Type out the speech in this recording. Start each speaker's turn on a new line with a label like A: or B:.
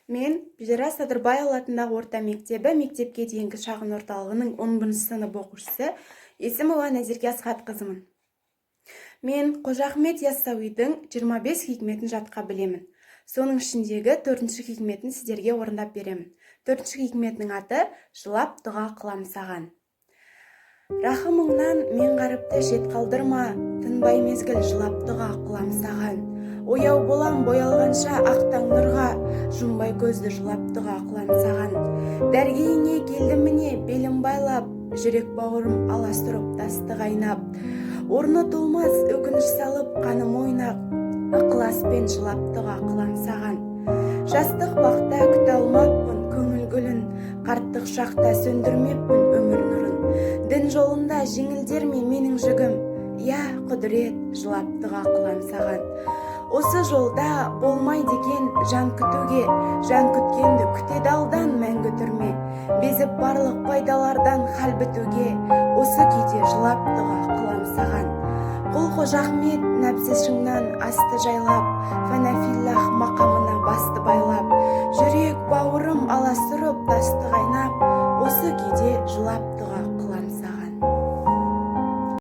A: Мен Бижара Садырбайұлы атындағы орта мектебі мектепке дейінгі шағын орталығының 10 сынып оқушысы Есімова Назерке Асхатқызымын. Мен Қожа Ахмет Яссауидің 25 хикметін жатқа білемін. Соның ішіндегі 4-ші хикметін сіздерге орындап беремін. 4-ші хикметінің аты «Жылап дұға қылам саған». Рахымыңнан мен ғаріпті шет қалдырма, тынбай мезгіл жылап дұға қылам саған. Ояу болам боялғанша ақтаң нұрға, жұмбай көзді жылап дұға қылам саған. Дәргейіне келдім міне белім байлап, жүрек бауырым аластырып тасты қайнап. Орны толмас өкініш салып қаным ойнақ, ықыласпен жылап дұға қылам саған. Жастық бақта күте алмаппын көңіл гүлін, қарттық шақта сөндірмеппін өмір нұрын. Дін жолында жеңілдерме менің жүгім, я құдірет жылап дұға қылам саған. Осы жолда болмай деген жан күтуге, жан күткенді күтеді алдан мәңгі түрме. Безіп барлық пайдалардан хал бітуге, осы күйде жылап дұға қылам саған. Құл Қожа Ахмет нәпсі шыңнан асты жайлап, фәнәфиллах мақамына басты байлап, жүрек бауырым аластырып тасты қайнап, осы күйде жылап дұға